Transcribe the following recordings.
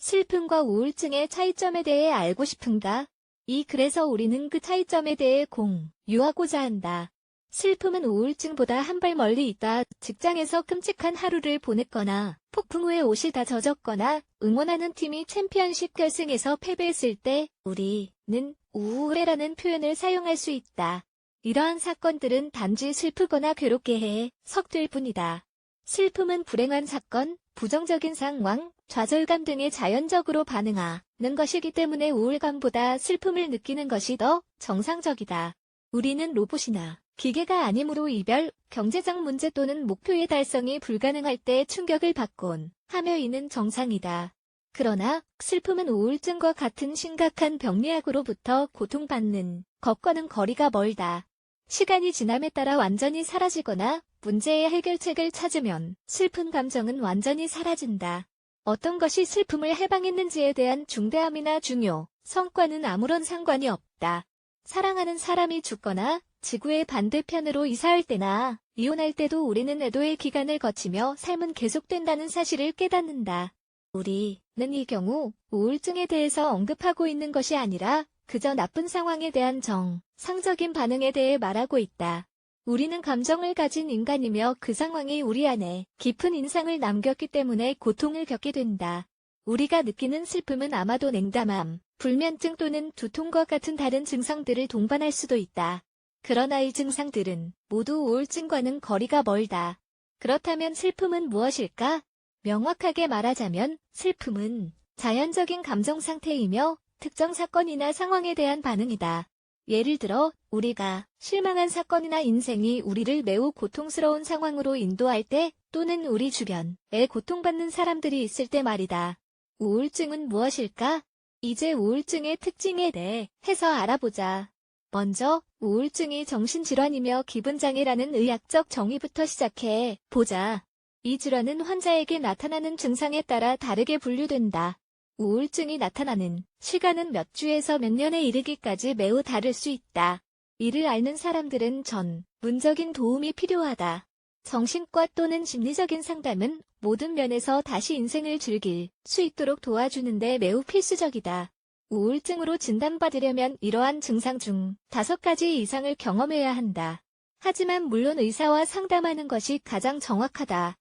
슬픔과 우울증의 차이점에 대해 알고 싶은가? 그래서 우리는 그 차이점에 대해 공유하고자 한다. 슬픔은 우울증보다 한 발 멀리 있다. 직장에서 끔찍한 하루를 보냈거나 폭풍 후에 옷이 다 젖었거나 응원하는 팀이 챔피언십 결승에서 패배했을 때 우리는 우울해라는 표현을 사용할 수 있다. 이러한 사건들은 단지 슬프거나 괴롭게 해 섞일 뿐이다. 슬픔은 불행한 사건, 부정적인 상황, 좌절감 등에 자연적으로 반응하는 것이기 때문에 우울감보다 슬픔을 느끼는 것이 더 정상적이다. 우리는 로봇이나 기계가 아니므로 이별, 경제적 문제 또는 목표의 달성이 불가능할 때 충격을 받곤 하며 이는 정상이다. 그러나 슬픔은 우울증과 같은 심각한 병리학으로부터 고통받는 것과는 거리가 멀다. 시간이 지남에 따라 완전히 사라지거나 문제의 해결책을 찾으면 슬픈 감정은 완전히 사라진다. 어떤 것이 슬픔을 해방했는지에 대한 중대함이나 중요, 성과는 아무런 상관이 없다. 사랑하는 사람이 죽거나 지구의 반대편으로 이사할 때나 이혼할 때도 우리는 애도의 기간을 거치며 삶은 계속된다는 사실을 깨닫는다. 우리는 이 경우 우울증에 대해서 언급하고 있는 것이 아니라 그저 나쁜 상황에 대한 정상적인 반응에 대해 말하고 있다. 우리는 감정을 가진 인간이며 그 상황이 우리 안에 깊은 인상을 남겼기 때문에 고통을 겪게 된다. 우리가 느끼는 슬픔은 아마도 냉담함, 불면증 또는 두통과 같은 다른 증상들을 동반할 수도 있다. 그러나 이 증상들은 모두 우울증과는 거리가 멀다. 그렇다면 슬픔은 무엇일까? 명확하게 말하자면 슬픔은 자연적인 감정 상태이며 특정 사건이나 상황에 대한 반응이다. 예를 들어 우리가 실망한 사건이나 인생이 우리를 매우 고통스러운 상황으로 인도할 때 또는 우리 주변에 고통받는 사람들이 있을 때 말이다. 우울증은 무엇일까? 이제 우울증의 특징에 대해서 알아보자. 먼저 우울증이 정신질환이며 기분장애라는 의학적 정의부터 시작해 보자. 이 질환은 환자에게 나타나는 증상에 따라 다르게 분류된다. 우울증이 나타나는 시간은 몇 주에서 몇 년에 이르기까지 매우 다를 수 있다. 이를 앓는 사람들은 전문적인 도움이 필요하다. 정신과 또는 심리적인 상담은 모든 면에서 다시 인생을 즐길 수 있도록 도와주는데 매우 필수적이다. 우울증으로 진단받으려면 이러한 증상 중 5가지 이상을 경험해야 한다. 하지만 물론 의사와 상담하는 것이 가장 정확하다.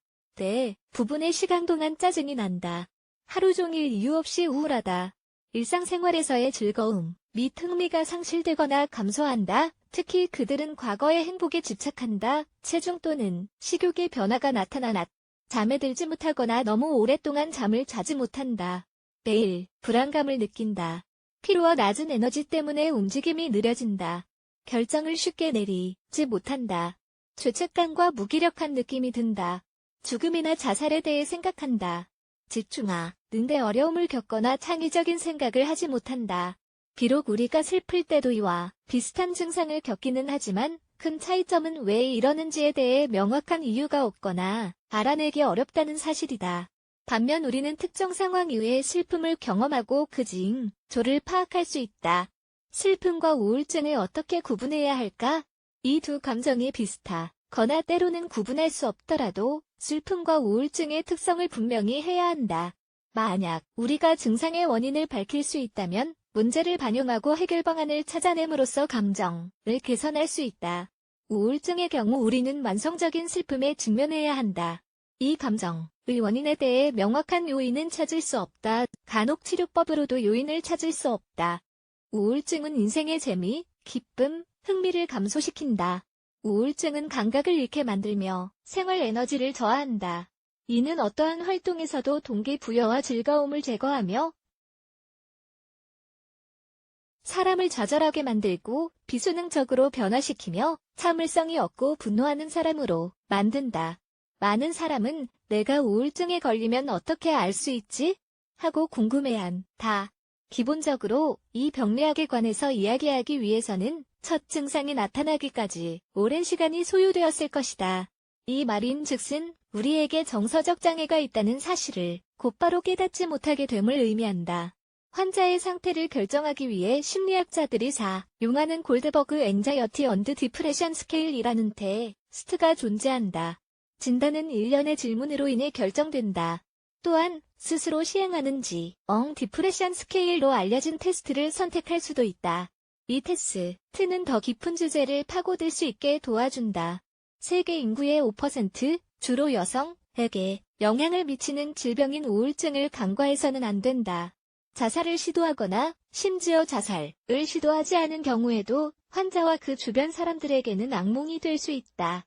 부분의 시간 동안 짜증이 난다. 하루 종일 이유 없이 우울하다. 일상생활에서의 즐거움 및 흥미가 상실되거나 감소한다. 특히 그들은 과거의 행복에 집착한다. 체중 또는 식욕의 변화가 나타나 잠에 들지 못하거나 너무 오랫동안 잠을 자지 못한다. 매일 불안감을 느낀다. 피로와 낮은 에너지 때문에 움직임이 느려진다. 결정을 쉽게 내리지 못한다. 죄책감과 무기력한 느낌이 든다. 죽음이나 자살에 대해 생각한다. 집중하는데 어려움을 겪거나 창의적인 생각을 하지 못한다. 비록 우리가 슬플 때도 이와 비슷한 증상을 겪기는 하지만 큰 차이점은 왜 이러는지에 대해 명확한 이유가 없거나 알아내기 어렵다는 사실이다. 반면 우리는 특정 상황 이외의 슬픔을 경험하고 그 징조를 파악할 수 있다. 슬픔과 우울증을 어떻게 구분해야 할까? 이 두 감정이 비슷하거나 때로는 구분할 수 없더라도 슬픔과 우울증의 특성을 분명히 해야 한다. 만약 우리가 증상의 원인을 밝힐 수 있다면 문제를 반영하고 해결 방안을 찾아냄으로써 감정을 개선할 수 있다. 우울증의 경우 우리는 만성적인 슬픔에 직면해야 한다. 이 감정의 원인에 대해 명확한 요인은 찾을 수 없다. 간혹 치료법으로도 요인을 찾을 수 없다. 우울증은 인생의 재미, 기쁨, 흥미를 감소시킨다. 우울증은 감각을 잃게 만들며 생활 에너지를 저하한다. 이는 어떠한 활동에서도 동기부여와 즐거움을 제거하며 사람을 좌절하게 만들고 비수능적으로 변화시키며 참을성이 없고 분노하는 사람으로 만든다. 많은 사람은 내가 우울증에 걸리면 어떻게 알 수 있지? 하고 궁금해한다. 기본적으로 이 병리학에 관해서 이야기하기 위해서는 첫 증상이 나타나기까지 오랜 시간이 소요되었을 것이다. 이 말인즉슨 우리에게 정서적 장애가 있다는 사실을 곧바로 깨닫지 못하게 됨을 의미한다. 환자의 상태를 결정하기 위해 심리학자들이 사용하는 골드버그 앵자이어티 언드 디프레션 스케일이라는 테스트가 존재한다. 진단은 일련의 질문으로 인해 결정된다. 또한 스스로 시행하는지 디프레션 스케일로 알려진 테스트를 선택할 수도 있다. 이 테스트는 더 깊은 주제를 파고들 수 있게 도와준다. 세계 인구의 5%, 주로 여성에게 영향을 미치는 질병인 우울증을 간과해서는 안 된다. 자살을 시도하거나 심지어 자살을 시도하지 않은 경우에도 환자와 그 주변 사람들에게는 악몽이 될 수 있다.